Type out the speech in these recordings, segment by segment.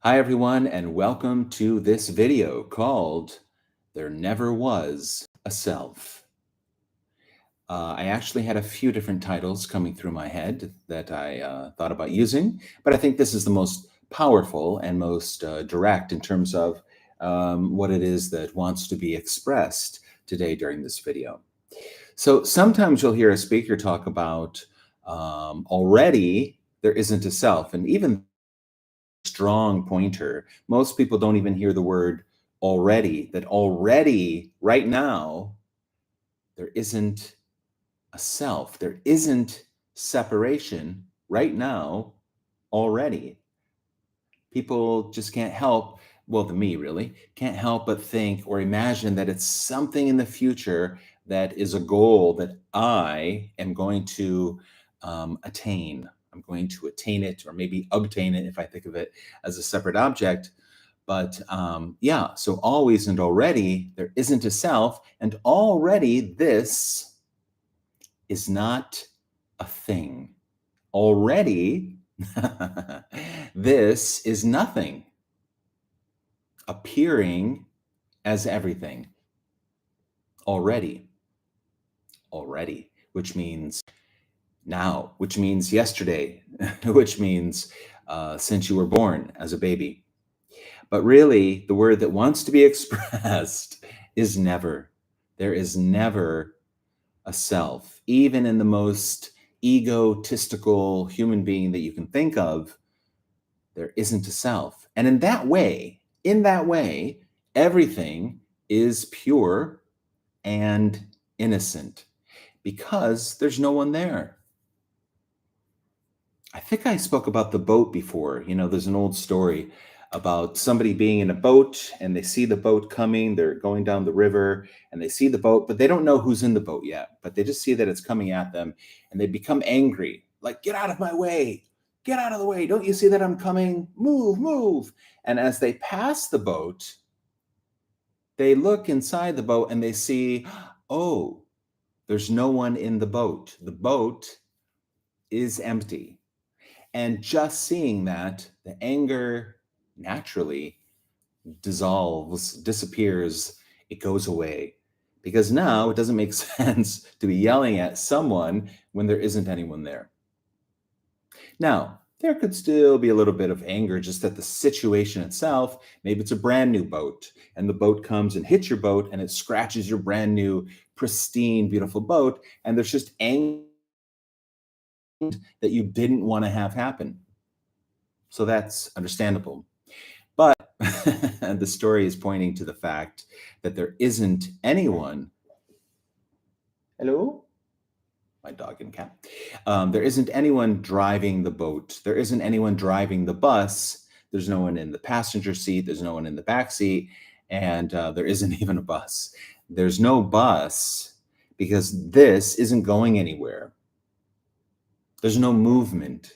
Hi, everyone, and welcome to this video called There Never Was a Self. I actually had a few different titles coming through my head that I thought about using, but I think this is the most powerful and most direct in terms of what it is that wants to be expressed today during this video. So sometimes you'll hear a speaker talk about already there isn't a self, and even strong pointer. Most people don't even hear the word already, that already, right now, there isn't a self. There isn't separation right now already. People just can't help, well, the me really, can't help but think or imagine that it's something in the future that is a goal that I am going to attain. I'm going to attain it or maybe obtain it if I think of it as a separate object. But yeah, so always and already there isn't a self, and already this is not a thing. Already this is nothing appearing as everything already, which means now, which means yesterday, which means since you were born as a baby. But really, the word that wants to be expressed is never. There is never a self, even in the most egotistical human being that you can think of. There isn't a self. And in that way, everything is pure and innocent because there's no one there. I think I spoke about the boat before. You know, there's an old story about somebody being in a boat and they see the boat coming. They're going down the river and they see the boat, but they don't know who's in the boat yet. But they just see that it's coming at them and they become angry, like, get out of my way. Get out of the way. Don't you see that I'm coming? Move, move. And as they pass the boat, they look inside the boat and they see, oh, there's no one in the boat. The boat is empty. And just seeing that, the anger naturally dissolves, disappears, it goes away. Because now it doesn't make sense to be yelling at someone when there isn't anyone there. Now, there could still be a little bit of anger just at the situation itself. Maybe it's a brand new boat, and the boat comes and hits your boat, and it scratches your brand new, pristine, beautiful boat, and there's just anger that you didn't want to have happen. So that's understandable. But the story is pointing to the fact that there isn't anyone. Hello? My dog and cat. There isn't anyone driving the boat. There isn't anyone driving the bus. There's no one in the passenger seat. There's no one in the back seat. And there isn't even a bus. There's no bus because this isn't going anywhere. There's no movement.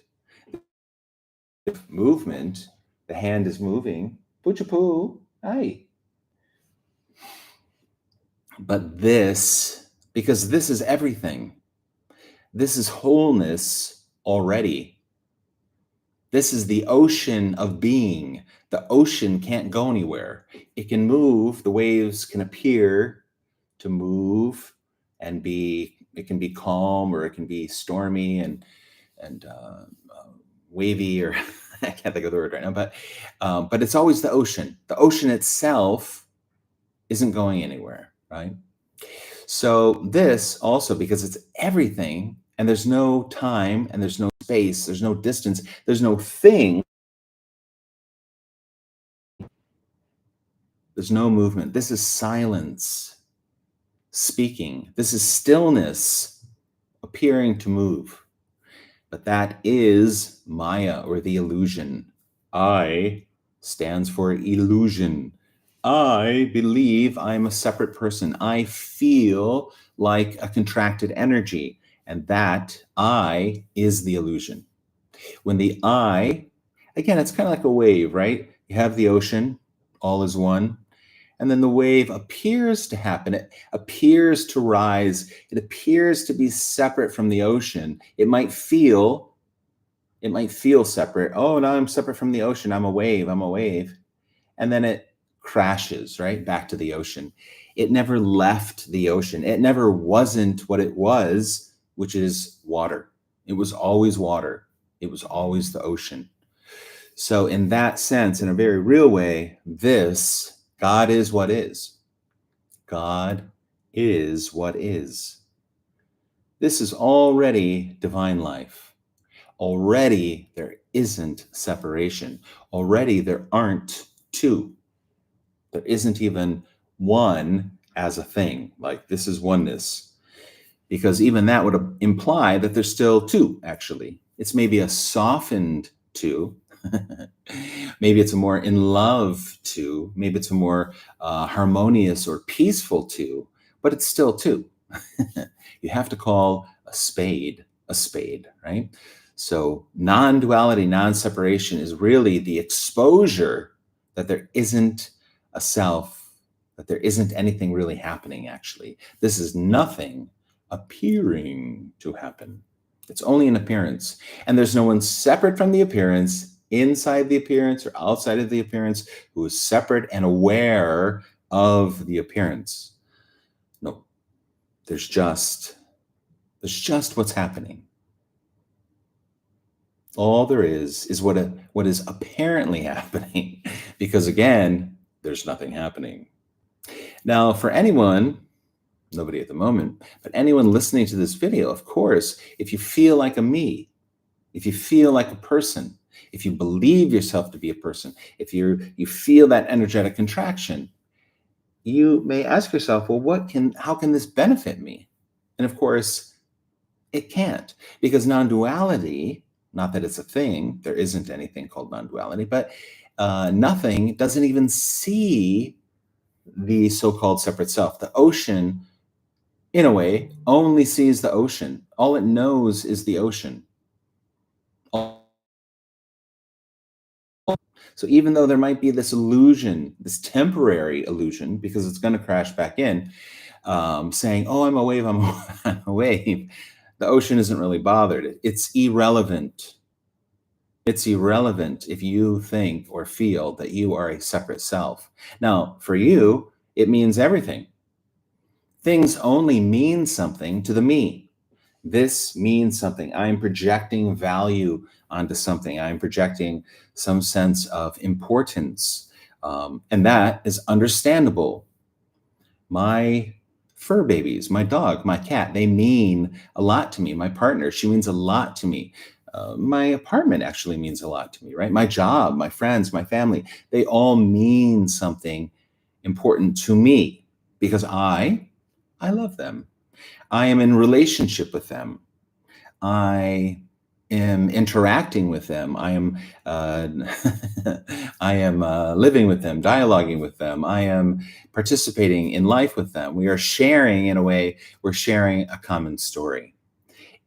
Movement, the hand is moving. Poo-cha-poo. Hi. But this, because this is everything. This is wholeness already. This is the ocean of being. The ocean can't go anywhere. It can move. The waves can appear to move and be, it can be calm or it can be stormy and wavy, or I can't think of the word right now, but it's always the ocean. The ocean itself isn't going anywhere, right? So this also, because it's everything, and there's no time, and there's no space, there's no distance, there's no thing, there's no movement. This is silence speaking. This is stillness appearing to move. But that is Maya, or the illusion. I stands for illusion. I believe I'm a separate person. I feel like a contracted energy, and that I is the illusion. When the I, again, it's kind of like a wave, right? You have the ocean, all is one, and then the wave appears to happen. It appears to rise. It appears to be separate from the ocean. It might feel It might feel separate. Oh, now I'm separate from the ocean. I'm a wave. I'm a wave. And then it crashes right back to the ocean. It never left the ocean. It never wasn't what it was, which is water. It was always water. It was always the ocean. So, in that sense, in a very real way, this God is what is. God is what is. This is already divine life. Already there isn't separation. Already there aren't two. There isn't even one as a thing. Like this is oneness. Because even that would imply that there's still two, actually. It's maybe a softened two. Maybe it's a more in love two. Maybe it's a more harmonious or peaceful two, but it's still two. You have to call a spade, right? So non-duality, non-separation is really the exposure that there isn't a self, that there isn't anything really happening, actually. This is nothing appearing to happen. It's only an appearance. And there's no one separate from the appearance, inside the appearance or outside of the appearance, who is separate and aware of the appearance. No, there's just what's happening. All there is what is apparently happening, because again, there's nothing happening. Now, for anyone, nobody at the moment, but anyone listening to this video, of course, if you feel like a me, if you feel like a person, if you believe yourself to be a person, if you feel that energetic contraction, you may ask yourself, well, how can this benefit me? And of course, it can't, because non-duality, not that it's a thing, there isn't anything called non-duality, but nothing doesn't even see the so-called separate self. The ocean, in a way, only sees the ocean. All it knows is the ocean. So even though there might be this illusion, this temporary illusion, because it's going to crash back in, saying, oh, I'm a wave, I'm a wave, the ocean isn't really bothered. It's irrelevant. It's irrelevant if you think or feel that you are a separate self. Now, for you, it means everything. Things only mean something to the me. This means something. I'm projecting value onto something. I'm projecting some sense of importance. And that is understandable. My fur babies, my dog, my cat, they mean a lot to me. My partner, she means a lot to me. My apartment actually means a lot to me, right? My job, my friends, my family, they all mean something important to me because I love them. I am in relationship with them. I am interacting with them. I am living with them, dialoguing with them. I am participating in life with them. We are sharing, in a way, we're sharing a common story.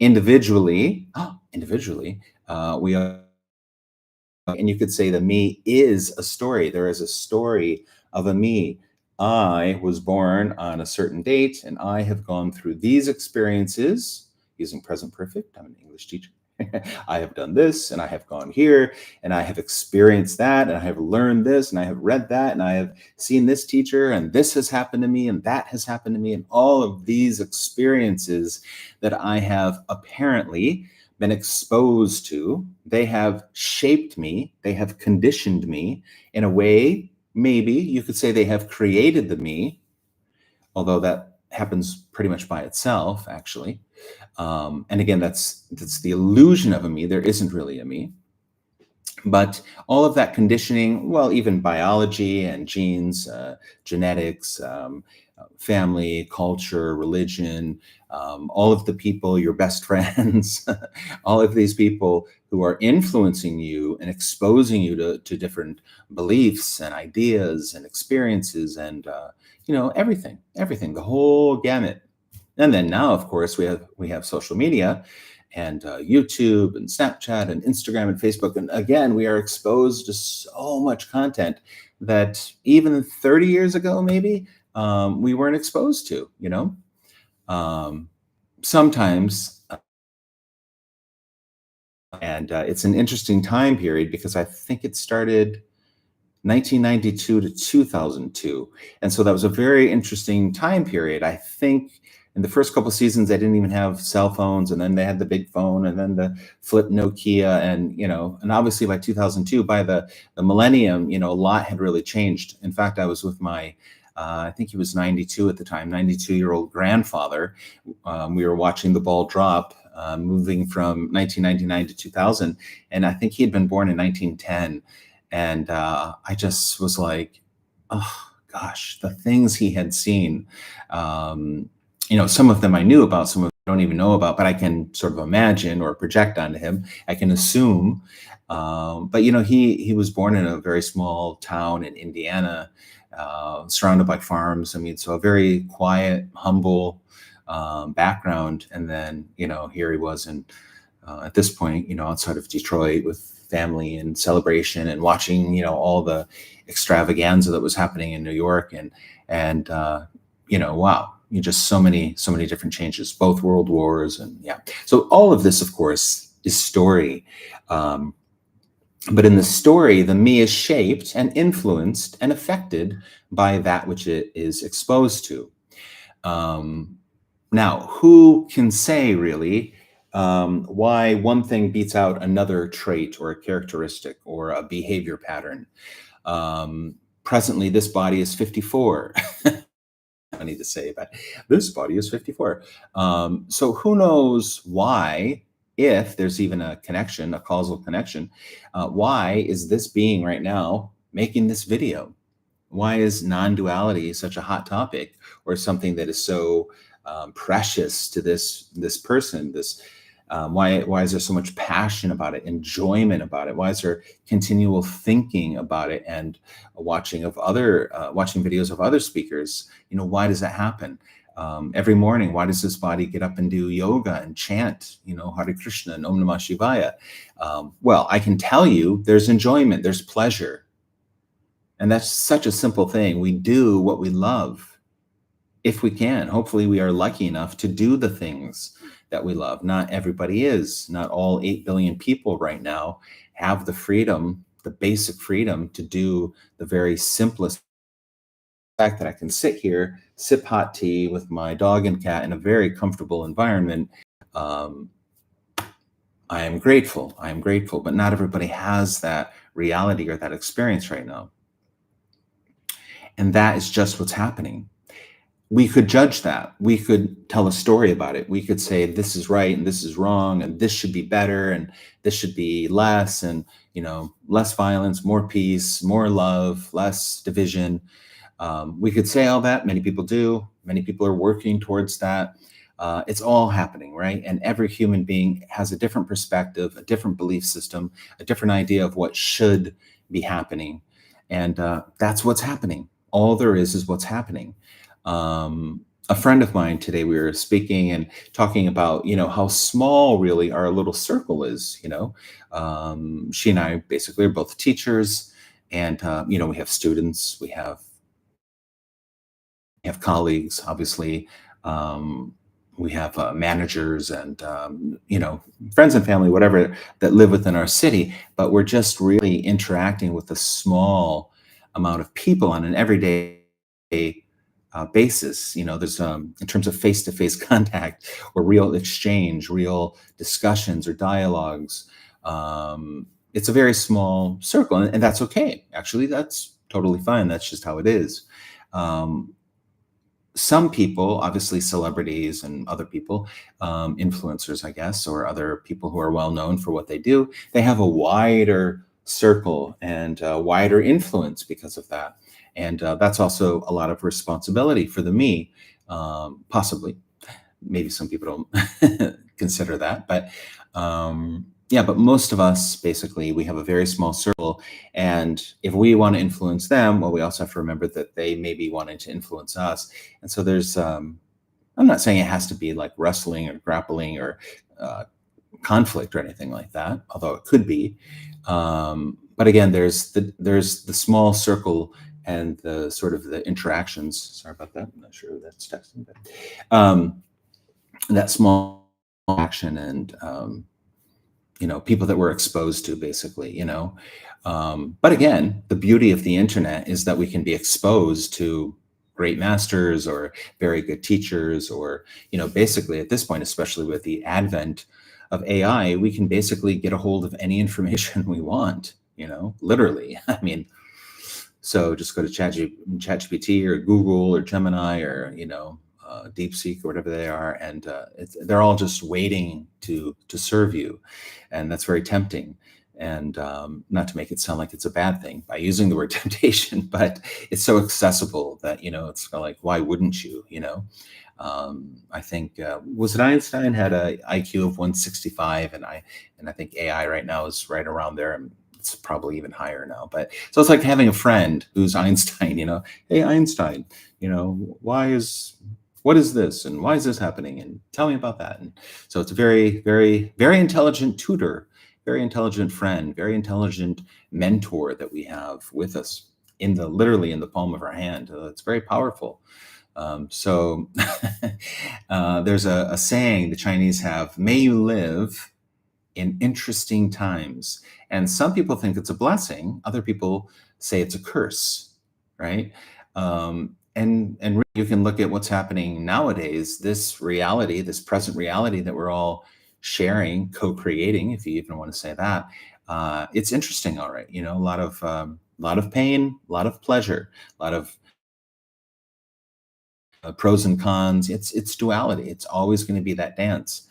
Individually, we are, and you could say the me is a story. There is a story of a me. I was born on a certain date, and I have gone through these experiences using present perfect. I'm an English teacher. I have done this, and I have gone here, and I have experienced that, and I have learned this, and I have read that, and I have seen this teacher, and this has happened to me, and that has happened to me, and all of these experiences that I have apparently been exposed to, they have shaped me, they have conditioned me in a way. Maybe you could say they have created the me, although that happens pretty much by itself, actually. And again, that's the illusion of a me. There isn't really a me. But all of that conditioning, well, even biology and genes, genetics, family, culture, religion, all of the people, your best friends, all of these people who are influencing you and exposing you to different beliefs and ideas and experiences and, everything, the whole gamut. And then now, of course, we have social media and YouTube and Snapchat and Instagram and Facebook. And again, we are exposed to so much content that even 30 years ago, maybe we weren't exposed to, sometimes And it's an interesting time period because I think it started 1992 to 2002. And so that was a very interesting time period. I think in the first couple of seasons, they didn't even have cell phones, and then they had the big phone, and then the flip Nokia, and obviously by 2002, by the millennium, a lot had really changed. In fact, I was with my, I think he was 92 at the time, 92-year-old grandfather. We were watching the ball drop, moving from 1999 to 2000, and I think he had been born in 1910. And I just was like, oh gosh, the things he had seen. Some of them I knew about, some of them I don't even know about, but I can sort of imagine or project onto him. I can assume. But he was born in a very small town in Indiana, surrounded by farms. I mean, so a very quiet, humble background. And then here he was at this point, outside of Detroit with family and celebration and watching, all the extravaganza that was happening in New York, and wow, just so many different changes, both world wars, and yeah. So all of this, of course, is story. But in the story, the me is shaped and influenced and affected by that which it is exposed to. Now, who can say really why one thing beats out another trait or a characteristic or a behavior pattern? Presently, this body is 54. Funny to say, but this body is 54. So who knows why, if there's even a connection, a causal connection, why is this being right now making this video? Why is non-duality such a hot topic, or something that is so precious to this person? Why is there so much passion about it, enjoyment about it? Why is there continual thinking about it and watching videos of other speakers? Why does that happen? Every morning, why does this body get up and do yoga and chant, Hare Krishna and Om Namah Shivaya? Well, I can tell you there's enjoyment, there's pleasure. And that's such a simple thing. We do what we love, if we can. Hopefully we are lucky enough to do the things that we love. Not everybody is. Not all 8 billion people right now have the freedom, the basic freedom, to do the very simplest fact that I can sit here, sip hot tea with my dog and cat in a very comfortable environment. I am grateful. I am grateful. But not everybody has that reality or that experience right now. And that is just what's happening. We could judge that. We could tell a story about it. We could say this is right and this is wrong, and this should be better and this should be less, and less violence, more peace, more love, less division. We could say all that. Many people do. Many people are working towards that. It's all happening, right? And every human being has a different perspective, a different belief system, a different idea of what should be happening. And that's what's happening. All there is what's happening. A friend of mine today, we were speaking and talking about, how small really our little circle is. She and I basically are both teachers, and, we have students, we have colleagues, obviously. We have managers and, friends and family, whatever, that live within our city, but we're just really interacting with a small amount of people on an everyday basis. There's in terms of face-to-face contact or real exchange, real discussions or dialogues. It's a very small circle, and that's okay. Actually, that's totally fine. That's just how it is. Some people, obviously celebrities and other people, influencers, I guess, or other people who are well known for what they do, they have a wider circle and wider influence because of that. And that's also a lot of responsibility for the me, possibly. Maybe some people don't consider that, but yeah, but most of us, basically, we have a very small circle. And if we want to influence them, well, we also have to remember that they may be wanting to influence us. And so there's, I'm not saying it has to be like wrestling or grappling or conflict or anything like that, although it could be. But again, there's the small circle and the sort of the interactions. Sorry about that. I'm not sure who that's texting, but that small action and people that we're exposed to, basically. But again, the beauty of the internet is that we can be exposed to great masters or very good teachers, or basically at this point, especially with the advent of AI, we can basically get a hold of any information we want, literally. I mean, so just go to ChatGPT or Google or Gemini or DeepSeek or whatever they are, and they're all just waiting to serve you, and that's very tempting. And not to make it sound like it's a bad thing by using the word temptation, but it's so accessible that it's kind of like, why wouldn't you? I think was it Einstein had a IQ of 165, and I think AI right now is right around there. And it's probably even higher now. But so it's like having a friend who's Einstein. Hey Einstein, what is this, and why is this happening, and tell me about that. And so it's a very, very, very intelligent tutor, very intelligent friend, very intelligent mentor that we have with us literally in the palm of our hand. It's very powerful. So there's a saying the Chinese have: "May you live in interesting times." And some people think it's a blessing. Other people say it's a curse, right? And really you can look at what's happening nowadays, this reality, this present reality that we're all sharing, co-creating, if you even want to say that. It's interesting, all right. A lot of pain, a lot of pleasure, a lot of pros and cons. It's duality. It's always going to be that dance.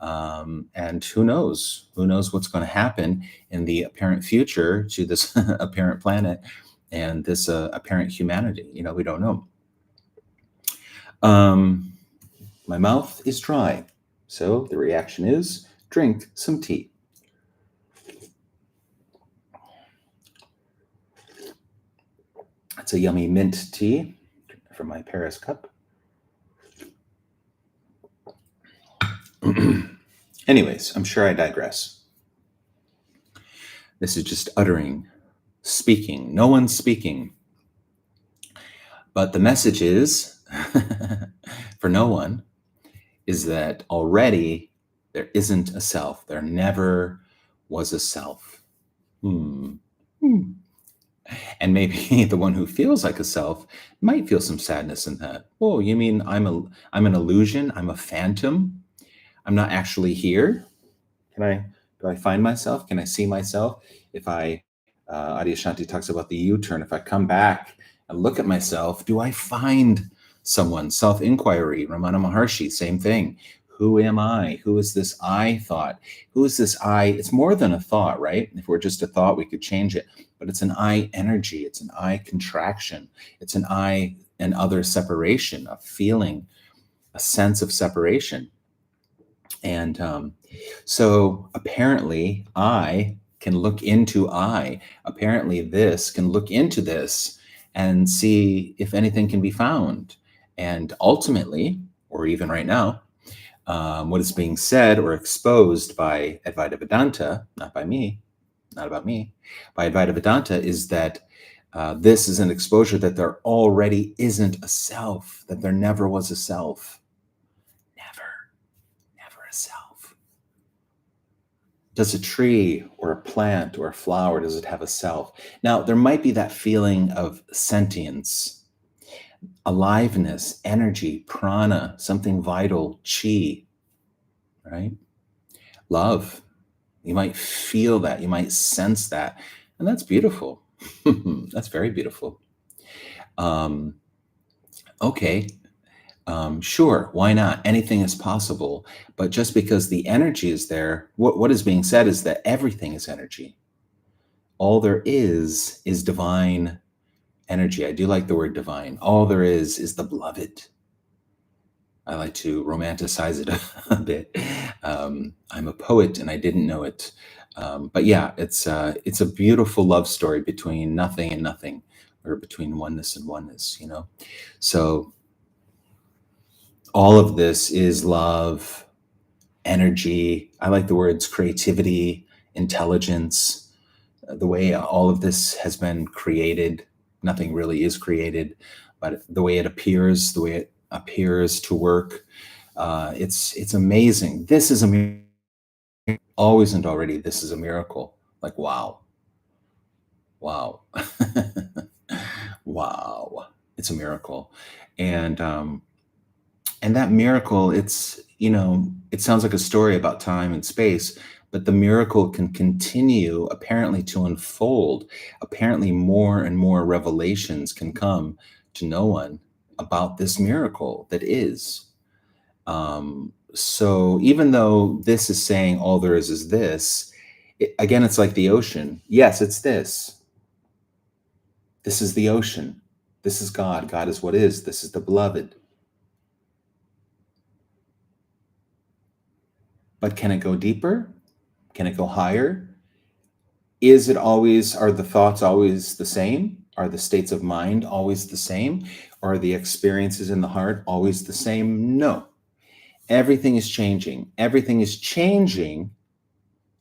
And who knows what's going to happen in the apparent future to this apparent planet and this apparent humanity. We don't know. My mouth is dry, so the reaction is drink some tea. It's a yummy mint tea from my Paris cup. Anyways, I'm sure I digress. This is just speaking. No one's speaking. But the message is, for no one, is that already there isn't a self. There never was a self. And maybe the one who feels like a self might feel some sadness in that. Oh, you mean I'm an illusion? I'm a phantom? I'm not actually here? Do I find myself? Can I see myself? If Adyashanti talks about the U-turn, if I come back and look at myself, do I find someone? Self-inquiry, Ramana Maharshi, same thing. Who am I? Who is this I thought? Who is this I? It's more than a thought, right? If we're just a thought, we could change it. But it's an I energy. It's an I contraction. It's an I and other separation, a feeling, a sense of separation. And so apparently I can look into I. Apparently this can look into this and see if anything can be found. And ultimately, or even right now, what is being said or exposed by Advaita Vedanta, not by me, not about me, by Advaita Vedanta, is that this is an exposure that there already isn't a self, that there never was a self. Never a self. Does a tree or a plant or a flower, does it have a self? Now, there might be that feeling of sentience, aliveness, energy, prana, something vital, chi, right? Love. You might feel that, you might sense that, and that's beautiful. That's very beautiful. Okay, sure, why not? Anything is possible. But just because the energy is there, what is being said is that everything is energy. All there is divine energy. I do like the word divine. All there is the beloved. I like to romanticize it a bit. I'm a poet and I didn't know it. But yeah, it's a beautiful love story between nothing and nothing, or between oneness and oneness, So all of this is love, energy. I like the words creativity, intelligence, the way all of this has been created. Nothing really is created, but the way it appears, to work, it's amazing. This is amazing. always and already, this is a miracle. Like, wow, wow, wow, it's a miracle. And, and that miracle, it's, it sounds like a story about time and space, but the miracle can continue apparently to unfold. Apparently, more and more revelations can come to no one about this miracle that is. So even though this is saying all there is this, again, it's like the ocean. Yes, it's this. This is the ocean. This is God. God is what is. This is the beloved. But can it go deeper? Can it go higher? Is it always, are the thoughts always the same? Are the states of mind always the same? Are the experiences in the heart always the same? No. Everything is changing. Everything is changing,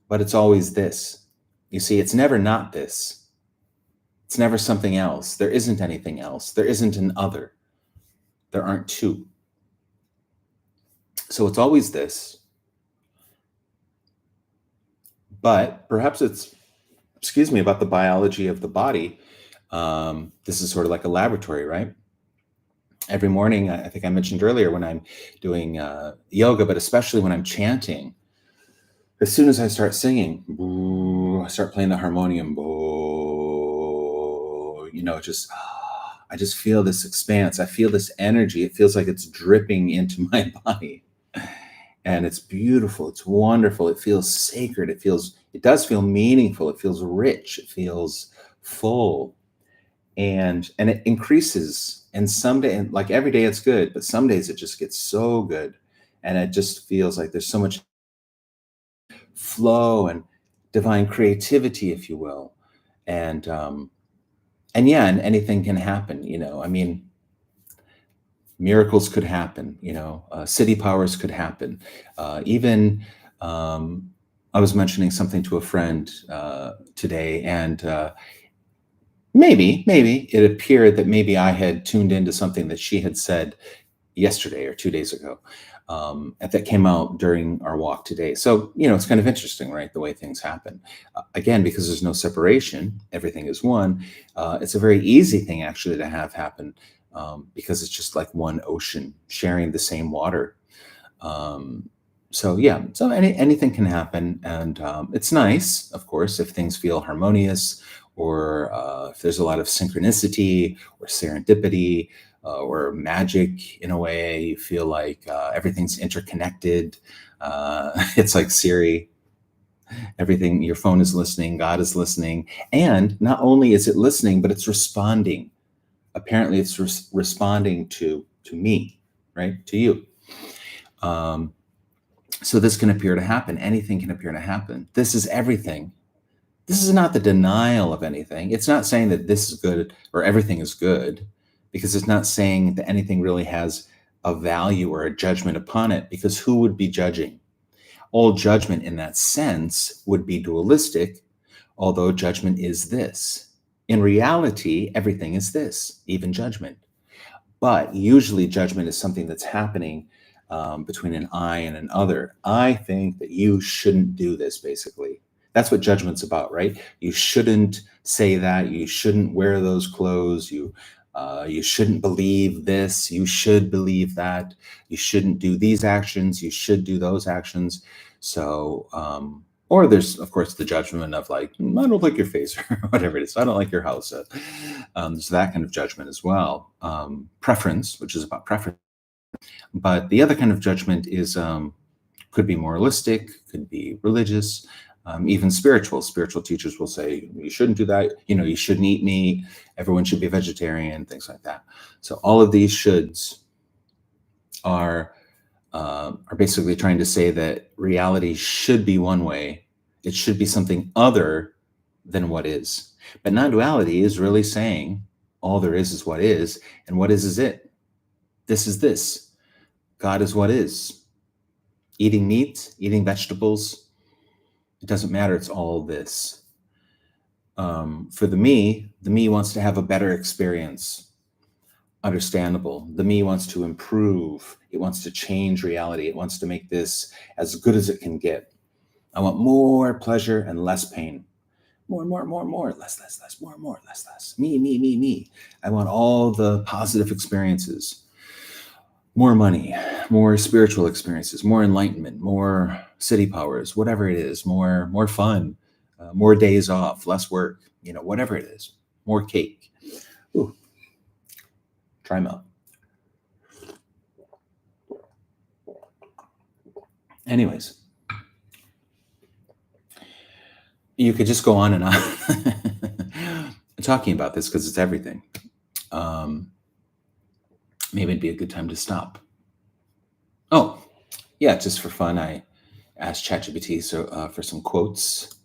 but it's always this. You see, it's never not this. It's never something else. There isn't anything else. There isn't an other. There aren't two. So it's always this. But perhaps it's, excuse me, about the biology of the body. This is sort of like a laboratory, right? Every morning, I think I mentioned earlier when I'm doing yoga, but especially when I'm chanting, as soon as I start singing, I start playing the harmonium, just I just feel this expanse. I feel this energy. It feels like it's dripping into my body. And it's beautiful. It's wonderful. It feels sacred. It does feel meaningful. It feels rich. It feels full. And it increases. And someday, and like every day it's good, but some days it just gets so good. And it just feels like there's so much flow and divine creativity, if you will. And yeah, and anything can happen, I mean, miracles could happen, city powers could happen. Even I was mentioning something to a friend today, and maybe it appeared that maybe I had tuned into something that she had said yesterday or 2 days ago, and that came out during our walk today. So, it's kind of interesting, right? The way things happen. Again, because there's no separation, everything is one. It's a very easy thing actually to have happen, because it's just like one ocean sharing the same water. So yeah, so anything can happen, and it's nice, of course, if things feel harmonious, or if there's a lot of synchronicity or serendipity, or magic in a way. You feel like everything's interconnected. It's like Siri. Everything, your phone is listening, God is listening, and not only is it listening, but it's responding. Apparently, it's responding to me, right? To you. So this can appear to happen. Anything can appear to happen. This is everything. This is not the denial of anything. It's not saying that this is good or everything is good, because it's not saying that anything really has a value or a judgment upon it, because who would be judging? All judgment in that sense would be dualistic, although judgment is this. In reality, everything is this, even judgment. But usually judgment is something that's happening between an I and an other. I think that you shouldn't do this, basically. That's what judgment's about, right? You shouldn't say that. You shouldn't wear those clothes. You shouldn't believe this. You should believe that. You shouldn't do these actions. You should do those actions. So, or there's, of course, the judgment of like, I don't like your face or whatever it is. I don't like your house. There's that kind of judgment as well. Preference, which is about preference. But the other kind of judgment is could be moralistic, could be religious, even spiritual. Spiritual teachers will say, you shouldn't do that. You shouldn't eat meat. Everyone should be vegetarian, things like that. So all of these shoulds are basically trying to say that reality should be one way. It should be something other than what is. But non-duality is really saying all there is what is, and what is it. This is this. God is what is. Eating meat, eating vegetables, it doesn't matter. It's all this. For the me wants to have a better experience. Understandable. The me wants to improve. It wants to change reality. It wants to make this as good as it can get. I want more pleasure and less pain. More, less, more, less. Me. I want all the positive experiences. More money, more spiritual experiences, more enlightenment, more city powers, whatever it is, more fun, more days off, less work, whatever it is, more cake. Ooh, try milk. Anyways, you could just go on and on talking about this because it's everything. Maybe it'd be a good time to stop. Oh, yeah, just for fun, I asked ChatGPT for some quotes.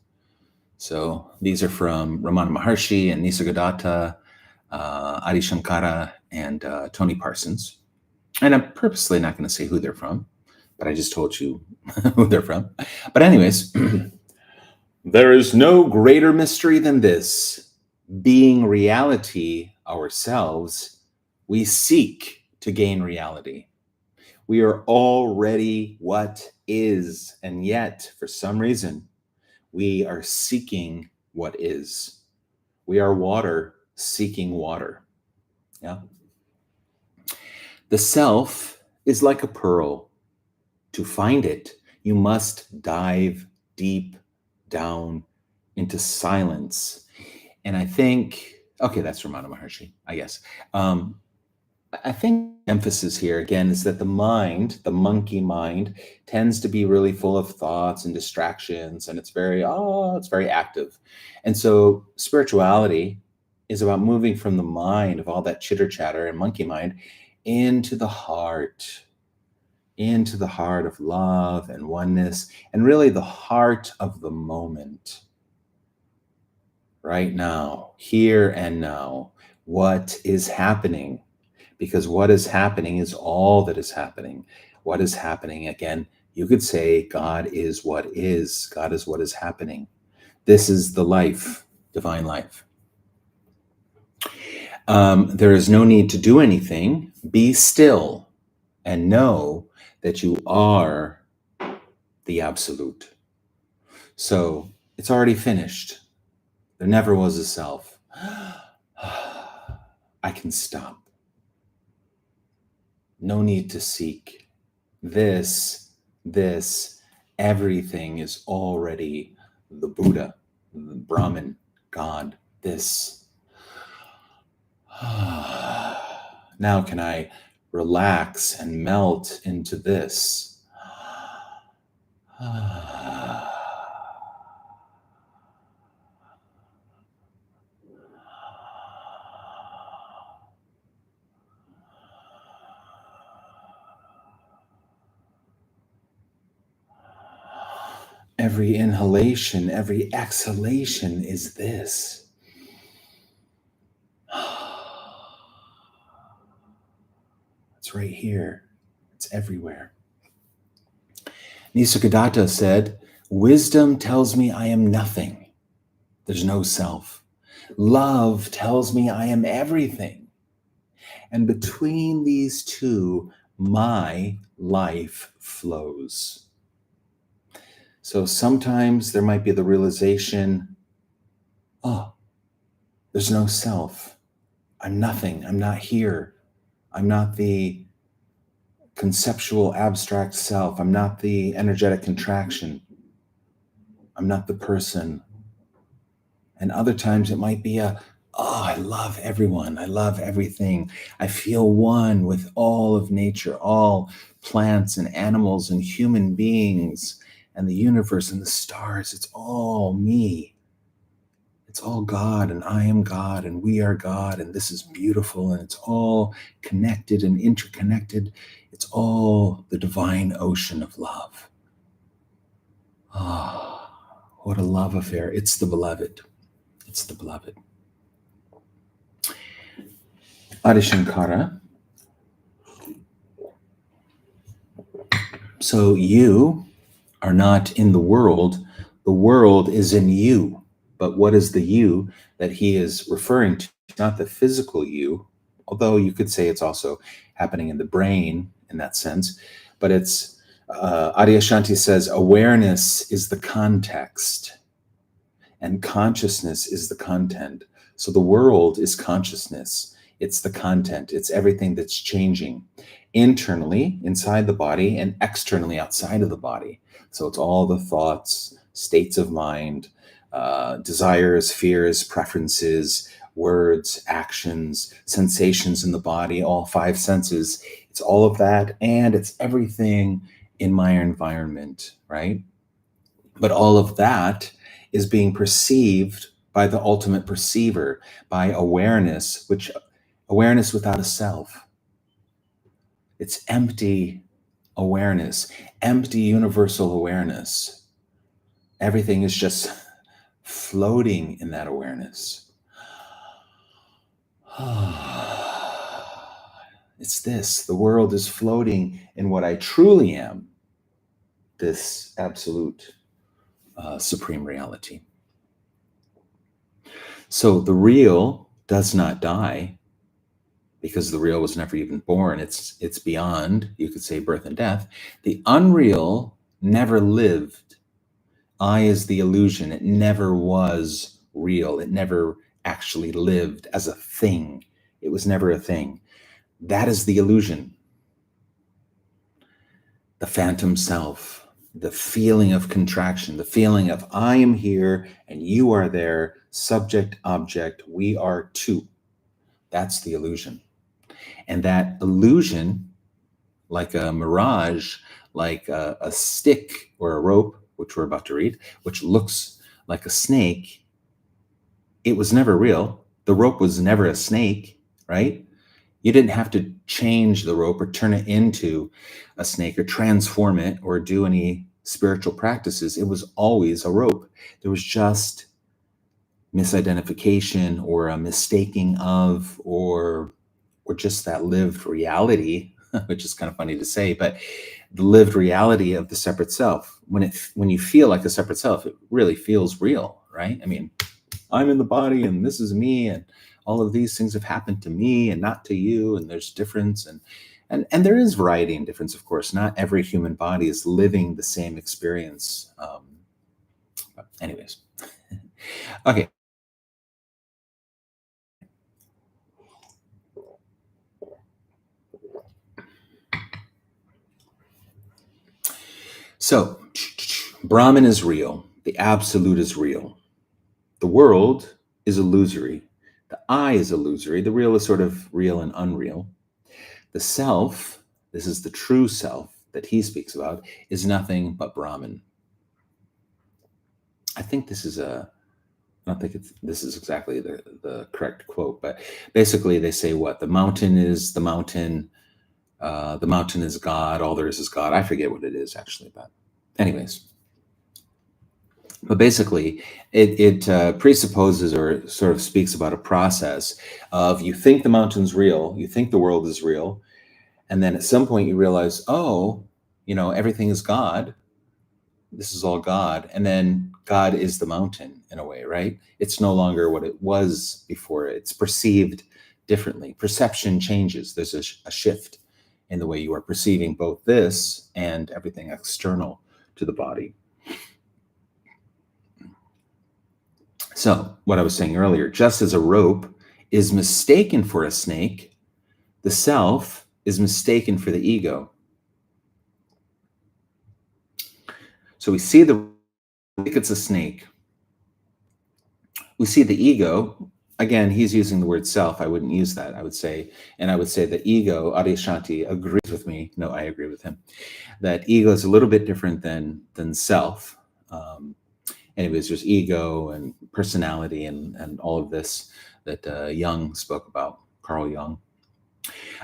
So these are from Ramana Maharshi and Nisargadatta, Adi Shankara, and Tony Parsons. And I'm purposely not going to say who they're from, but I just told you who they're from. But anyways, there is no greater mystery than this. Being reality ourselves, we seek to gain reality. We are already what is, and yet, for some reason, we are seeking what is. We are water seeking water. Yeah. The self is like a pearl. To find it, you must dive deep down into silence. And I think, okay, that's Ramana Maharshi, I guess. I think emphasis here again is that the mind, the monkey mind, tends to be really full of thoughts and distractions, and it's very active. And so spirituality is about moving from the mind of all that chitter chatter and monkey mind into the heart of love and oneness, and really the heart of the moment. Right now, here and now, what is happening? Because what is happening is all that is happening. What is happening, again, you could say God is what is. God is what is happening. This is the life, divine life. There is no need to do anything. Be still and know that you are the absolute. So it's already finished. There never was a self. I can stop. No need to seek. This, everything is already the Buddha, the Brahman, God, this. Now can I relax and melt into this? Every inhalation, every exhalation is this. It's right here. It's everywhere. Nisargadatta said, wisdom tells me I am nothing. There's no self. Love tells me I am everything. And between these two, my life flows. So sometimes there might be the realization, oh, there's no self. I'm nothing. I'm not here. I'm not the conceptual abstract self. I'm not the energetic contraction. I'm not the person. And other times it might be I love everyone. I love everything. I feel one with all of nature, all plants and animals and human beings and the universe and the stars. It's all me. It's all God, and I am God, and we are God, and this is beautiful, and it's all connected and interconnected. It's all the divine ocean of love. Ah, what a love affair. It's the beloved. It's the beloved. Adi Shankara. So you are not in the world is in you. But what is the you that he is referring to? Not the physical you, although you could say it's also happening in the brain in that sense, but it's Adyashanti says, awareness is the context and consciousness is the content. So the world is consciousness. It's the content. It's everything that's changing internally inside the body and externally outside of the body. So it's all the thoughts, states of mind, desires, fears, preferences, words, actions, sensations in the body, all five senses. It's all of that, and it's everything in my environment, right? But all of that is being perceived by the ultimate perceiver, by awareness, which awareness without a self. It's empty awareness, empty universal awareness. Everything is just floating in that awareness. It's this, the world is floating in what I truly am, this absolute supreme reality. So the real does not die because the real was never even born. It's beyond, you could say, birth and death. The unreal never lived. I is the illusion. It never was real. It never actually lived as a thing. It was never a thing. That is the illusion. The phantom self, the feeling of contraction, the feeling of I am here and you are there, subject, object, we are two. That's the illusion. And that illusion, like a mirage, like a stick or a rope, which we're about to read, which looks like a snake, it was never real. The rope was never a snake, right? You didn't have to change the rope or turn it into a snake or transform it or do any spiritual practices. It was always a rope. There was just misidentification or a mistaking of or just that lived reality, which is kind of funny to say, but the lived reality of the separate self. When you feel like a separate self, it really feels real, right? I mean, I'm in the body and this is me and all of these things have happened to me and not to you, and there's difference and there is variety and difference, of course. Not every human body is living the same experience. But anyways, okay. So, Brahman is real. The absolute is real. The world is illusory. The I is illusory. The real is sort of real and unreal. The self, this is the true self that he speaks about, is nothing but Brahman. I think this is I don't think this is exactly the correct quote, but basically they say what? The mountain is the mountain is God, all there is God. I forget what it is actually, but anyways. But basically, it presupposes or sort of speaks about a process of you think the mountain's real, you think the world is real, and then at some point you realize, oh, everything is God. This is all God. And then God is the mountain in a way, right? It's no longer what it was before. It's perceived differently. Perception changes. There's a shift in the way you are perceiving both this and everything external to the body. So, what I was saying earlier, just as a rope is mistaken for a snake, the self is mistaken for the ego. So we see think it's a snake. We see the ego. Again, he's using the word self. I wouldn't use that. I would say the ego, Adyashanti agrees with me. No, I agree with him. That ego is a little bit different than self. Anyways, there's ego and personality and all of this that Jung spoke about, Carl Jung.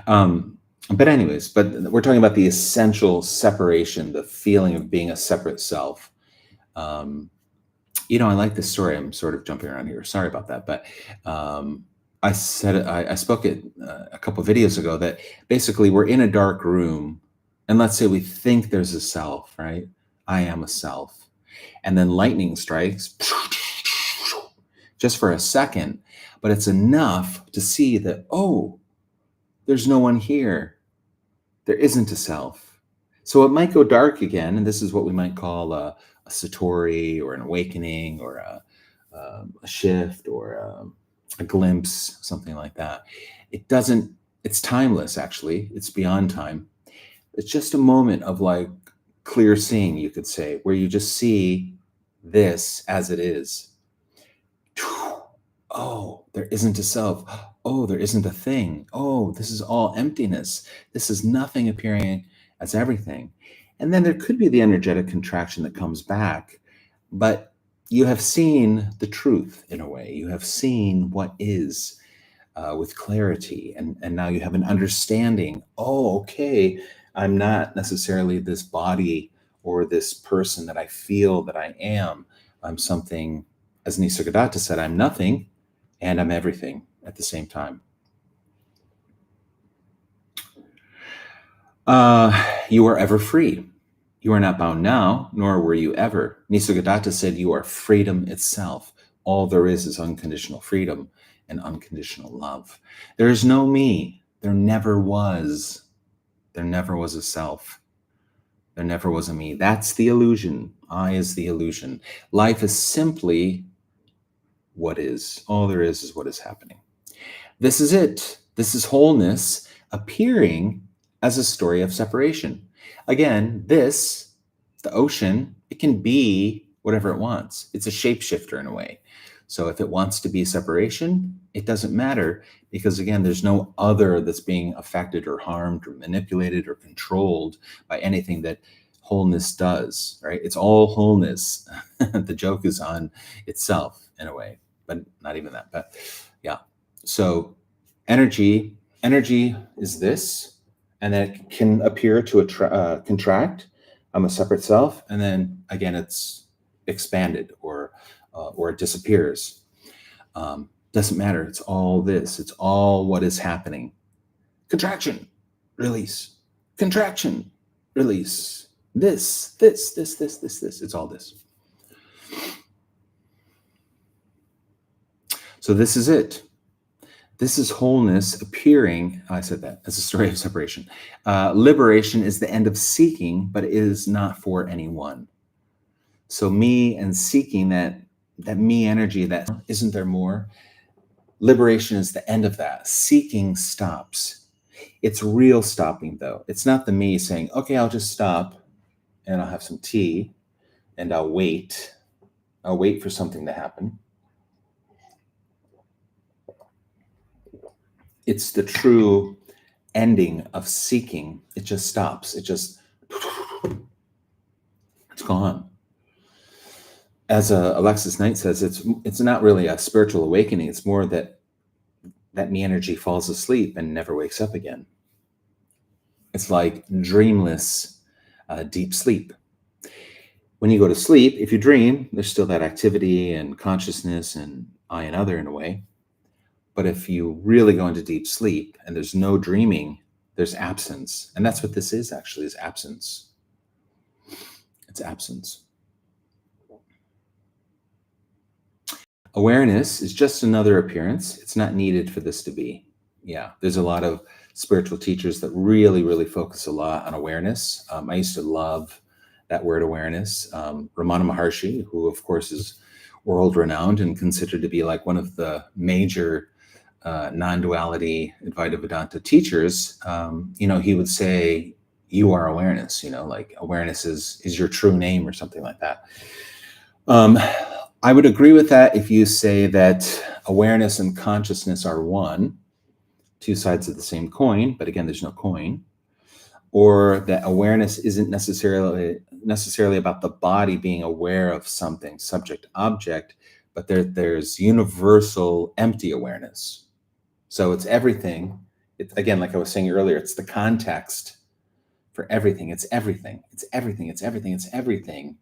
But we're talking about the essential separation, the feeling of being a separate self. I like this story. I'm sort of jumping around here. Sorry about that. But I spoke it a couple of videos ago that basically we're in a dark room and let's say we think there's a self, right? I am a self. And then lightning strikes just for a second, but it's enough to see that, oh, there's no one here. There isn't a self. So it might go dark again, and this is what we might call a satori or an awakening or a shift or a glimpse, something like that. It doesn't, it's timeless actually, it's beyond time. It's just a moment of like clear seeing, you could say, where you just see this as it is. Oh, there isn't a self. Oh, there isn't a thing. Oh, this is all emptiness. This is nothing appearing as everything. And then there could be the energetic contraction that comes back, but you have seen the truth in a way. You have seen what is with clarity. And now you have an understanding. Oh, okay. I'm not necessarily this body or this person that I feel that I am. I'm something, as Nisargadatta said, I'm nothing and I'm everything at the same time. You are ever free. You are not bound now, nor were you ever. Nisargadatta said you are freedom itself. All there is unconditional freedom and unconditional love. There is no me. There never was. There never was a self. There never was a me. That's the illusion. I is the illusion. Life is simply what is. All there is what is happening. This is it. This is wholeness appearing as a story of separation. Again, this, the ocean, it can be whatever it wants. It's a shapeshifter in a way. So if it wants to be separation, it doesn't matter because, again, there's no other that's being affected or harmed or manipulated or controlled by anything that wholeness does, right? It's all wholeness. The joke is on itself in a way, but not even that. But yeah. So energy is this, and then it can appear to contract. I'm a separate self, and then again, it's expanded or it disappears. Doesn't matter. It's all this. It's all what is happening. Contraction, release. Contraction, release. This. It's all this. So this is it. This is wholeness appearing, I said that, as a story of separation. Liberation is the end of seeking, but it is not for anyone. So me and seeking that me energy, that isn't there more? Liberation is the end of that. Seeking stops. It's real stopping, though. It's not the me saying, okay, I'll just stop and I'll have some tea and I'll wait. I'll wait for something to happen. It's the true ending of seeking. It just stops. It's gone. As Alexis Knight says, it's not really a spiritual awakening. It's more that me energy falls asleep and never wakes up again. It's like dreamless, deep sleep. When you go to sleep, if you dream, there's still that activity and consciousness and I and other in a way. But if you really go into deep sleep and there's no dreaming, there's absence. And that's what this is actually, is absence. It's absence. Awareness is just another appearance. It's not needed for this to be. Yeah, there's a lot of spiritual teachers that really, really focus a lot on awareness. I used to love that word awareness. Ramana Maharshi, who of course is world renowned and considered to be like one of the major non-duality Advaita Vedanta teachers, he would say, you are awareness, like awareness is your true name or something like that. I would agree with that if you say that awareness and consciousness are one, two sides of the same coin, but again, there's no coin, or that awareness isn't necessarily about the body being aware of something, subject, object, but there's universal empty awareness. So it's everything. Again, like I was saying earlier, it's the context for everything. It's everything. It's everything. It's everything. It's everything.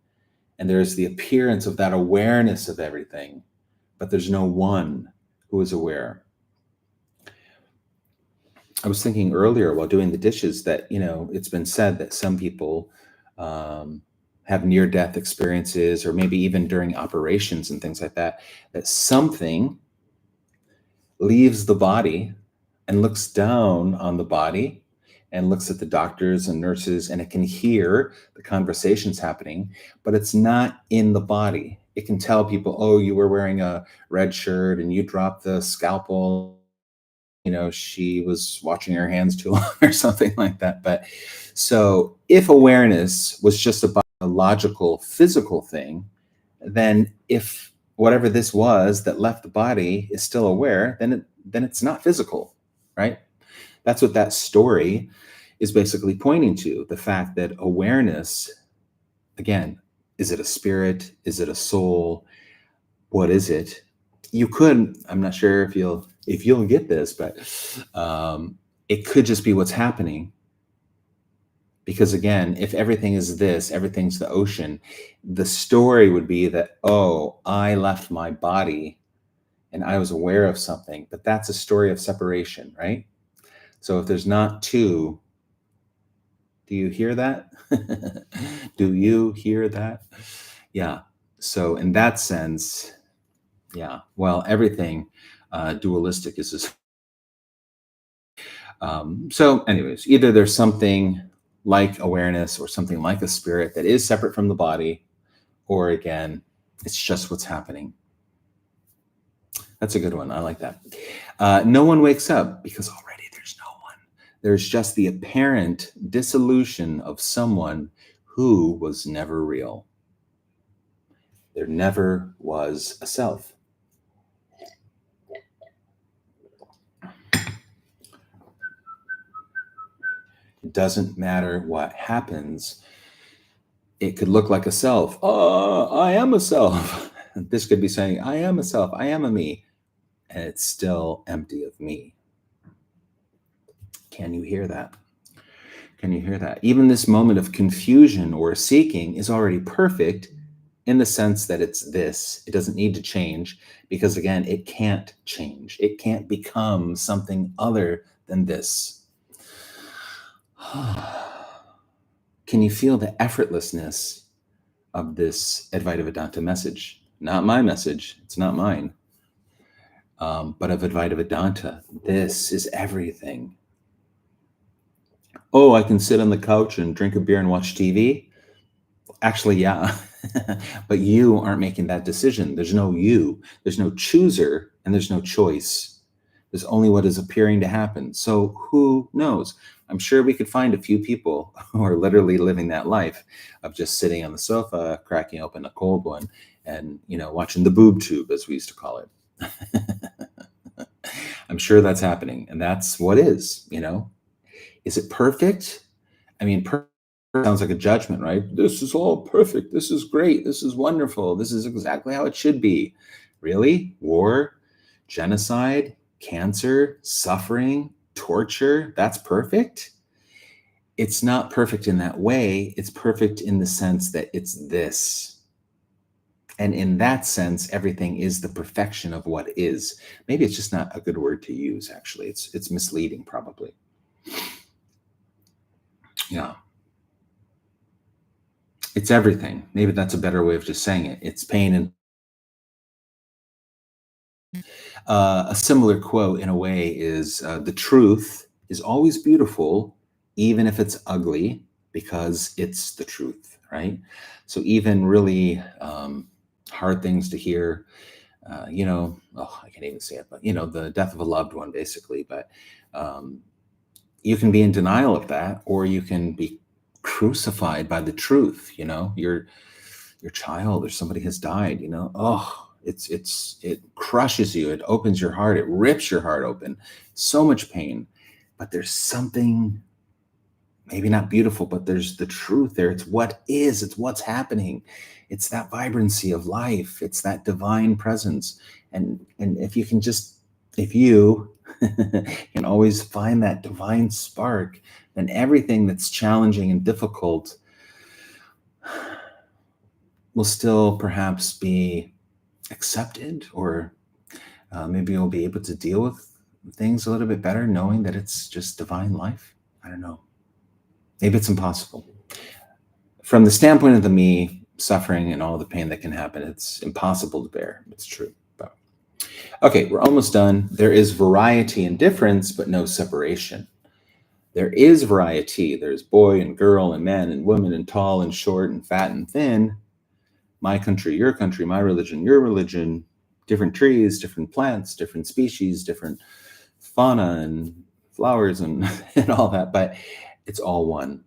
And there's the appearance of that awareness of everything, but there's no one who is aware. I was thinking earlier while doing the dishes that, it's been said that some people have near-death experiences, or maybe even during operations and things like that, that something leaves the body and looks down on the body and looks at the doctors and nurses, and it can hear the conversations happening, but it's not in the body. It can tell people, oh, you were wearing a red shirt and you dropped the scalpel. She was washing her hands too long or something like that. But so if awareness was just a biological, physical thing, then if whatever this was that left the body is still aware, then it's not physical, right? That's what that story is basically pointing to. The fact that awareness, again, is it a spirit? Is it a soul? What is it? I'm not sure if you'll get this, but it could just be what's happening. Because again, if everything is this, everything's the ocean, the story would be that, oh, I left my body and I was aware of something, but that's a story of separation, right? So if there's not two, do you hear that? Do you hear that? Yeah. So in that sense, yeah, well, everything dualistic is just. So anyways, either there's something like awareness or something like a spirit that is separate from the body, or again, it's just what's happening. That's a good one. I like that. No one wakes up because already there's no one. There's just the apparent dissolution of someone who was never real. There never was a self. It doesn't matter what happens. It could look like a self. Oh, I am a self. This could be saying, I am a self. I am a me. And it's still empty of me. Can you hear that? Can you hear that? Even this moment of confusion or seeking is already perfect in the sense that it's this. It doesn't need to change because, again, it can't change. It can't become something other than this. Can you feel the effortlessness of this Advaita Vedanta message? Not my message. It's not mine. But of Advaita Vedanta, this is everything. Oh, I can sit on the couch and drink a beer and watch TV. Actually, yeah. But you aren't making that decision. There's no you. There's no chooser and there's no choice. There's only what is appearing to happen. So who knows? I'm sure we could find a few people who are literally living that life of just sitting on the sofa, cracking open a cold one and, watching the boob tube, as we used to call it. I'm sure that's happening. And that's what is. Is it perfect? I mean, perfect sounds like a judgment, right? This is all perfect. This is great. This is wonderful. This is exactly how it should be. Really? War, genocide, cancer, suffering, torture, that's perfect? It's not perfect in that way. It's perfect in the sense that it's this. And in that sense, everything is the perfection of what is. Maybe it's just not a good word to use, actually. It's misleading, probably. Yeah. It's everything. Maybe that's a better way of just saying it. It's pain and a similar quote in a way is the truth is always beautiful, even if it's ugly, because it's the truth, right? So even really hard things to hear, I can't even say it, but the death of a loved one, basically. But you can be in denial of that, or you can be crucified by the truth. Your child or somebody has died. It crushes you. It opens your heart. It rips your heart open. So much pain, but there's something maybe not beautiful, but there's the truth there. It's what is. It's what's happening. It's that vibrancy of life. It's that divine presence. And if you can always find that divine spark, then everything that's challenging and difficult will still perhaps be accepted, or maybe you'll be able to deal with things a little bit better, knowing that it's just divine life. I don't know. Maybe it's impossible. From the standpoint of the me, suffering and all the pain that can happen, it's impossible to bear. It's true. But okay, we're almost done. There is variety and difference, but no separation. There is variety. There's boy and girl and man and woman and tall and short and fat and thin. My country, my religion, your religion, different trees, different plants, different species, different fauna and flowers and, and all that, but it's all one.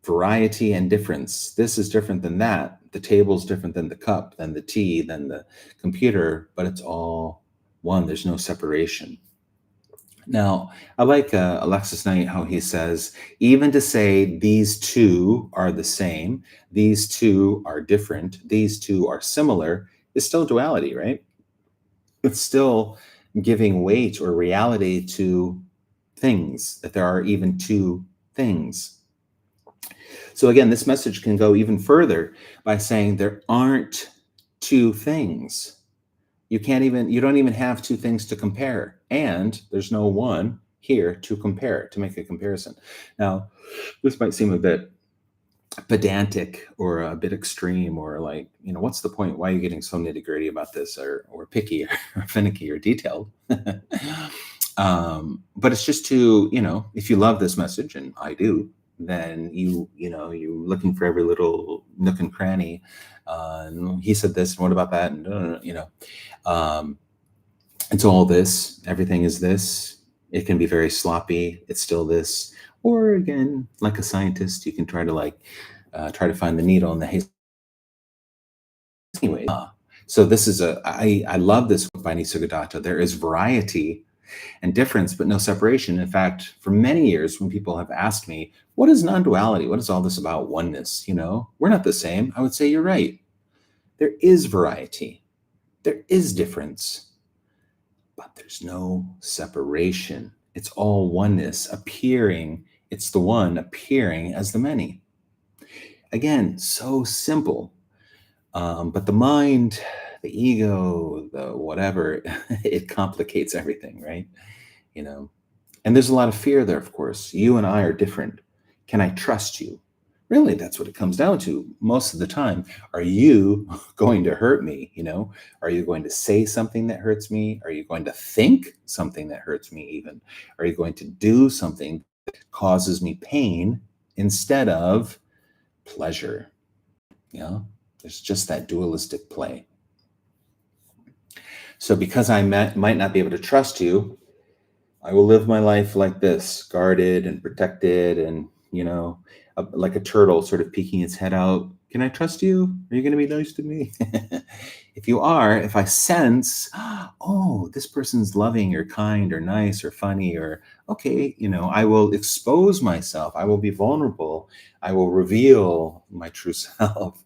Variety and difference. This is different than that. The table's different than the cup, than the tea, than the computer, but it's all one. There's no separation. Now, I like Alexis Knight, how he says, even to say these two are the same, these two are different, these two are similar, is still duality, right? It's still giving weight or reality to things, that there are even two things. So again, this message can go even further by saying there aren't two things. You don't even have two things to compare, and there's no one here to compare, to make a comparison. Now, this might seem a bit pedantic or a bit extreme, or like, what's the point? Why are you getting so nitty gritty about this, or picky or finicky or detailed? But it's just to, if you love this message, and I do, then you're looking for every little nook and cranny. He said this, and what about that? And it's all this. Everything is this. It can be very sloppy. It's still this. Or again, like a scientist, you can try to find the needle in the haystack. Anyway, so this is I love this by Nisargadatta. There is variety and difference, but no separation. In fact, for many years, when people have asked me, what is non-duality? What is all this about oneness? We're not the same. I would say, you're right. There is variety. There is difference, but there's no separation. It's all oneness appearing. It's the one appearing as the many. Again, so simple. But the mind, the ego, the whatever, it complicates everything, right? And there's a lot of fear there, of course. You and I are different. Can I trust you? Really, that's what it comes down to most of the time. Are you going to hurt me? Are you going to say something that hurts me? Are you going to think something that hurts me even? Are you going to do something that causes me pain instead of pleasure? There's just that dualistic play. So because I might not be able to trust you, I will live my life like this, guarded and protected, and like a turtle sort of peeking its head out. Can I trust you? Are you going to be nice to me? If I sense, oh, this person's loving or kind or nice or funny, or okay, I will expose myself. I will be vulnerable. I will reveal my true self,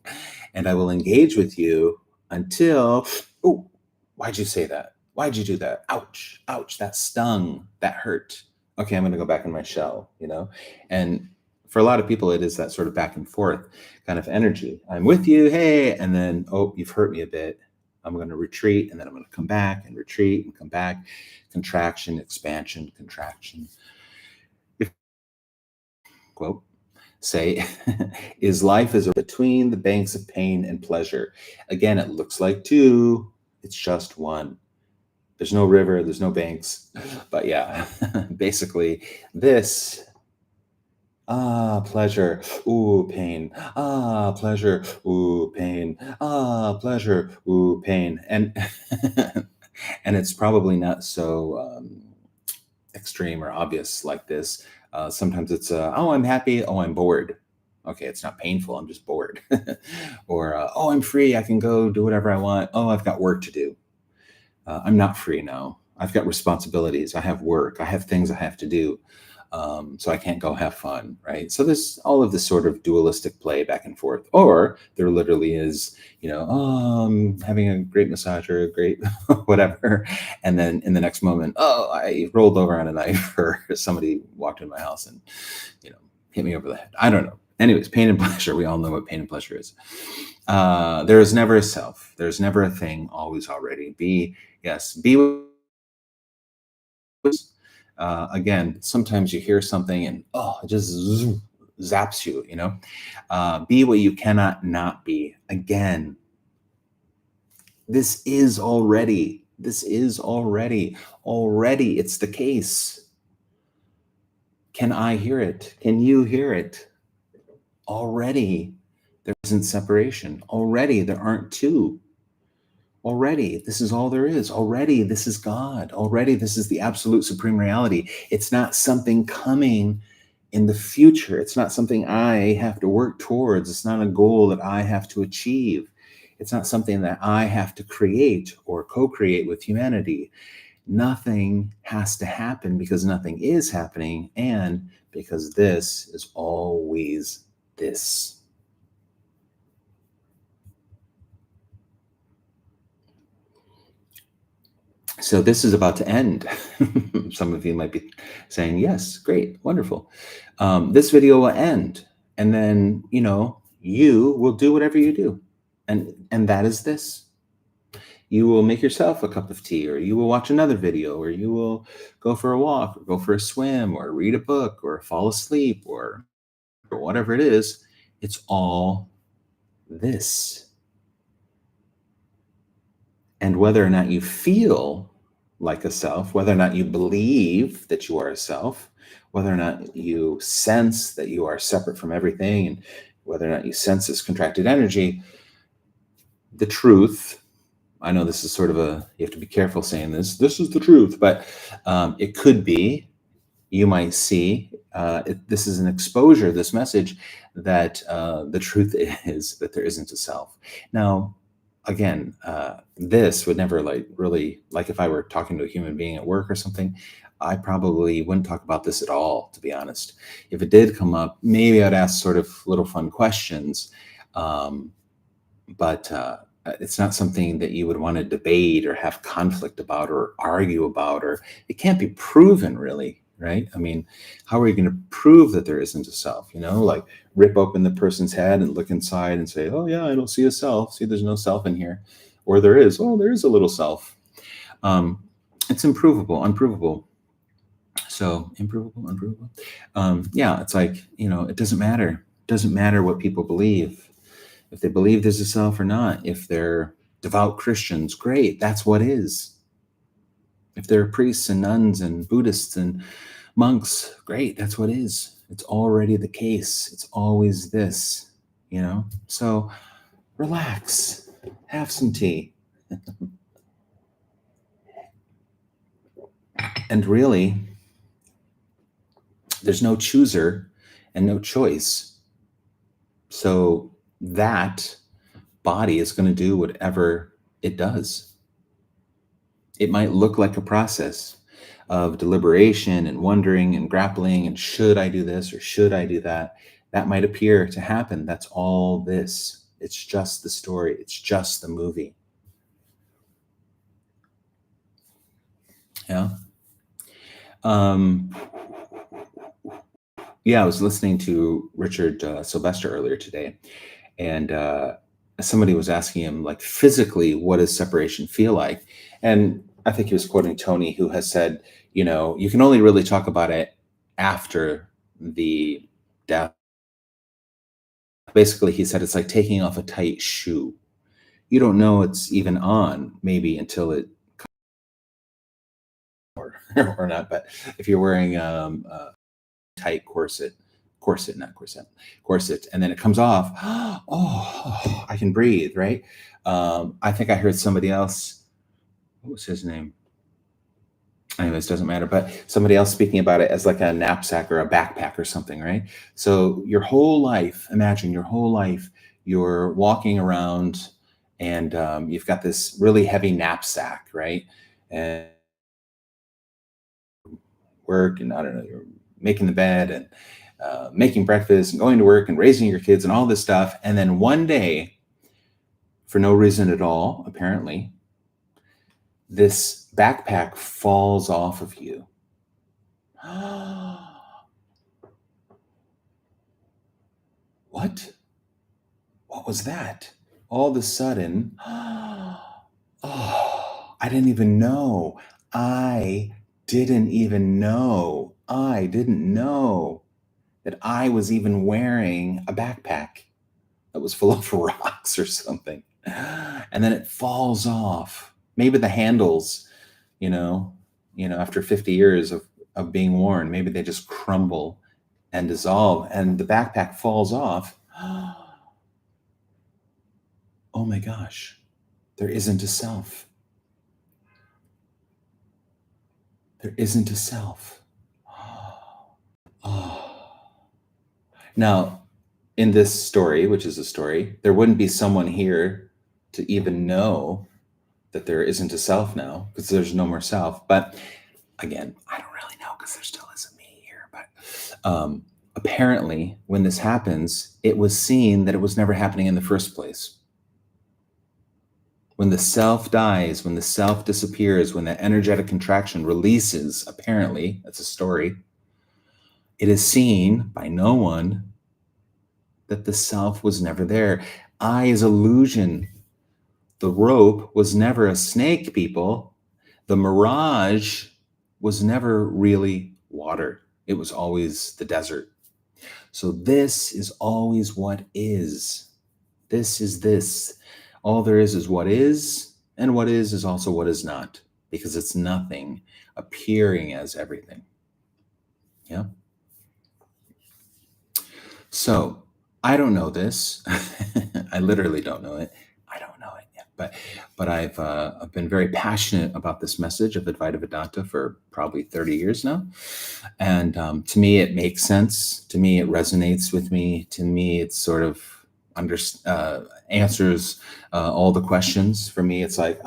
and I will engage with you until, oh, why'd you say that? Why'd you do that? Ouch, ouch, that stung, that hurt. Okay, I'm going to go back in my shell, And for a lot of people, it is that sort of back and forth kind of energy. I'm with you, hey, and then, oh, you've hurt me a bit. I'm going to retreat, and then I'm going to come back and retreat and come back. Contraction, expansion, contraction. Quote, say, is life is between the banks of pain and pleasure. Again, it looks like two, it's just one. There's no river, there's no banks. But yeah, basically this, pleasure, ooh, pain, pleasure, ooh, pain, pleasure, ooh, pain. And and it's probably not so extreme or obvious like this. Sometimes it's, oh, I'm happy, oh, I'm bored. Okay, it's not painful, I'm just bored. Or, oh, I'm free, I can go do whatever I want. Oh, I've got work to do. I'm not free now. I've got responsibilities. I have work. I have things I have to do. So I can't go have fun, right? So there's all of this sort of dualistic play back and forth. Or there literally is, oh, I'm having a great massage or a great whatever. And then in the next moment, oh, I rolled over on a knife, or somebody walked in my house and, hit me over the head. I don't know. Anyways, pain and pleasure. We all know what pain and pleasure is. There is never a self. There's never a thing, always already. Be again, sometimes you hear something and, oh, it just zaps you, be what you cannot not be. Again, this is already, it's the case. Can I hear it? Can you hear it? Already there isn't separation. Already there aren't two. Already this is all there is. Already this is God. Already this is the absolute supreme reality. It's not something coming in the future. It's not something I have to work towards. It's not a goal that I have to achieve. It's not something that I have to create or co create with humanity. Nothing has to happen because nothing is happening, and because this is always this. So this is about to end. Some of you might be saying, yes, great, wonderful. This video will end. And then, you will do whatever you do. And that is this. You will make yourself a cup of tea, or you will watch another video, or you will go for a walk, or go for a swim, or read a book, or fall asleep, or whatever it is. It's all this. And whether or not you feel like a self, whether or not you believe that you are a self, whether or not you sense that you are separate from everything, and whether or not you sense this contracted energy, the truth, I know this is sort of you have to be careful saying this is the truth, but it could be, you might see, this is an exposure, this message, that the truth is that there isn't a self. Now, again, this would never really, like if I were talking to a human being at work or something, I probably wouldn't talk about this at all, to be honest. If it did come up, maybe I'd ask sort of little fun questions, but it's not something that you would want to debate or have conflict about or argue about, or it can't be proven really, right? I mean, how are you going to prove that there isn't a self? Like rip open the person's head and look inside and say, oh yeah, I don't see a self. See, there's no self in here. Or there is. Oh, there is a little self. It's unprovable. So unprovable. Yeah, it's like, it doesn't matter. It doesn't matter what people believe. If they believe there's a self or not. If they're devout Christians, great, that's what is. If they're priests and nuns and Buddhists and monks, great, that's what is. It's already the case. It's always this, So relax, have some tea. And really, there's no chooser and no choice. So that body is going to do whatever it does. It might look like a process of deliberation and wondering and grappling and should I do this or should I do that? That might appear to happen. That's all this. It's just the story. It's just the movie. Yeah. Yeah, I was listening to Richard Sylvester earlier today, and somebody was asking him, like, physically, what does separation feel like? And I think he was quoting Tony, who has said, you can only really talk about it after the death. Basically, he said it's like taking off a tight shoe. You don't know it's even on, maybe until it or not. But if you're wearing tight corset, and then it comes off, oh, I can breathe, right? I think I heard somebody else, what was his name? Anyways, doesn't matter, but somebody else speaking about it as like a knapsack or a backpack or something, right? So your whole life, imagine your whole life, you're walking around and you've got this really heavy knapsack, right? And work, and I don't know, you're making the bed and making breakfast and going to work and raising your kids and all this stuff. And then one day, for no reason at all, apparently, this backpack falls off of you. What? What was that? All of a sudden, oh, I didn't even know. I didn't even know. I didn't know that I was even wearing a backpack that was full of rocks or something. And then it falls off. Maybe the handles, after 50 years of of being worn. Maybe they just crumble and dissolve and the backpack falls off. Oh my gosh, there isn't a self. There isn't a self. Oh. Now, in this story, which is a story, there wouldn't be someone here to even know that there isn't a self now because there's no more self. But again, I don't really know because there still isn't me here. But apparently, when this happens, it was seen that it was never happening in the first place. When the self dies, when the self disappears, when that energetic contraction releases, apparently, that's a story, it is seen by no one that the self was never there. I is illusion. The rope was never a snake, people. The mirage was never really water. It was always the desert. So this is always what is. This is this. All there is what is, and what is also what is not, because it's nothing appearing as everything. Yeah. So I don't know this. I literally don't know it. I don't know it yet, but I've been very passionate about this message of Advaita Vedanta for probably 30 years now, and to me it makes sense. To me it resonates with me. To me it's sort of answers all the questions. For me it's like,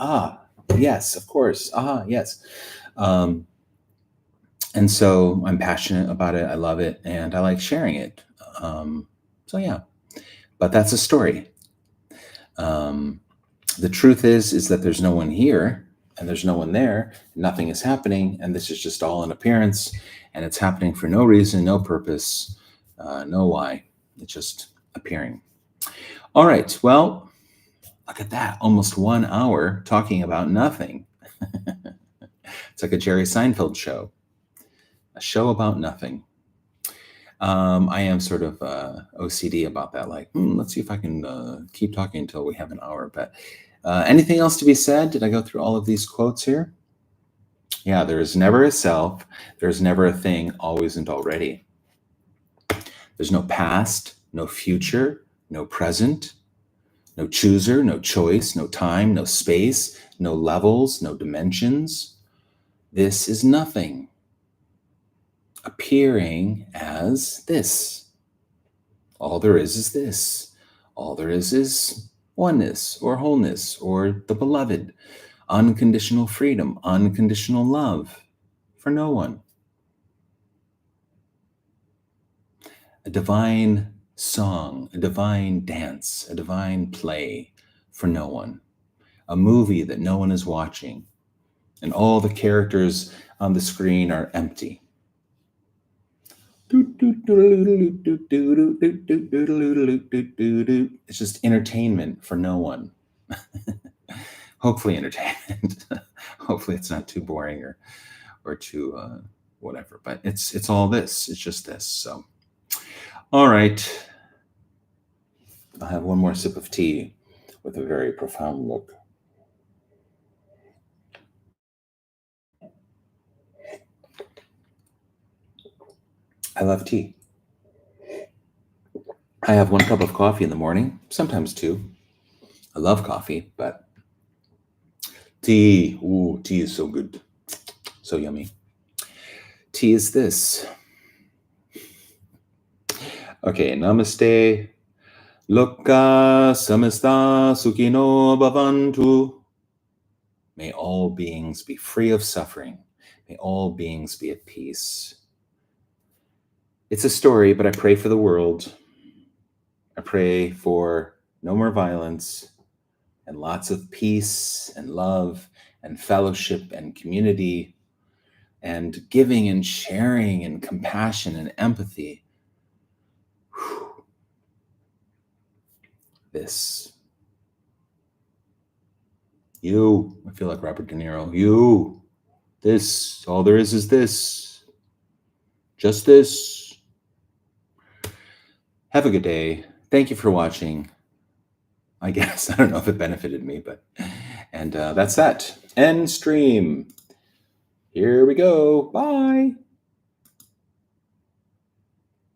yes, of course, yes. And so I'm passionate about it. I love it, and I like sharing it. So yeah, but that's a story. The truth is that there's no one here and there's no one there. Nothing is happening, and this is just all an appearance, and it's happening for no reason, no purpose, no why. It's just appearing. All right. Well, look at that. Almost 1 hour talking about nothing. It's like a Jerry Seinfeld show. A show about nothing. I am sort of OCD about that. Like, let's see if I can keep talking until we have an hour. But anything else to be said? Did I go through all of these quotes here? Yeah, there is never a self. There's never a thing, always and already. There's no past, no future, no present, no chooser, no choice, no time, no space, no levels, no dimensions. This is nothing. Appearing as this. All there is this. All there is oneness or wholeness or the beloved. Unconditional freedom, unconditional love for no one. A divine song, a divine dance, a divine play for no one. A movie that no one is watching. And all the characters on the screen are empty. It's just entertainment for no one. Hopefully entertainment. Hopefully it's not too boring or too whatever. But it's all this. It's just this. So, all right. I'll have one more sip of tea with a very profound look. I love tea. I have 1 cup of coffee in the morning, sometimes 2. I love coffee, but tea, tea is so good. So yummy. Tea is this. Okay, namaste. Loka samasta sukhino bhavantu. May all beings be free of suffering. May all beings be at peace. It's a story, but I pray for the world. I pray for no more violence and lots of peace and love and fellowship and community and giving and sharing and compassion and empathy. Whew. This. You. I feel like Robert De Niro. You. This. All there is this. Just this. Have a good day. Thank you for watching. I guess. I don't know if it benefited me, but... And that's that. End stream. Here we go. Bye.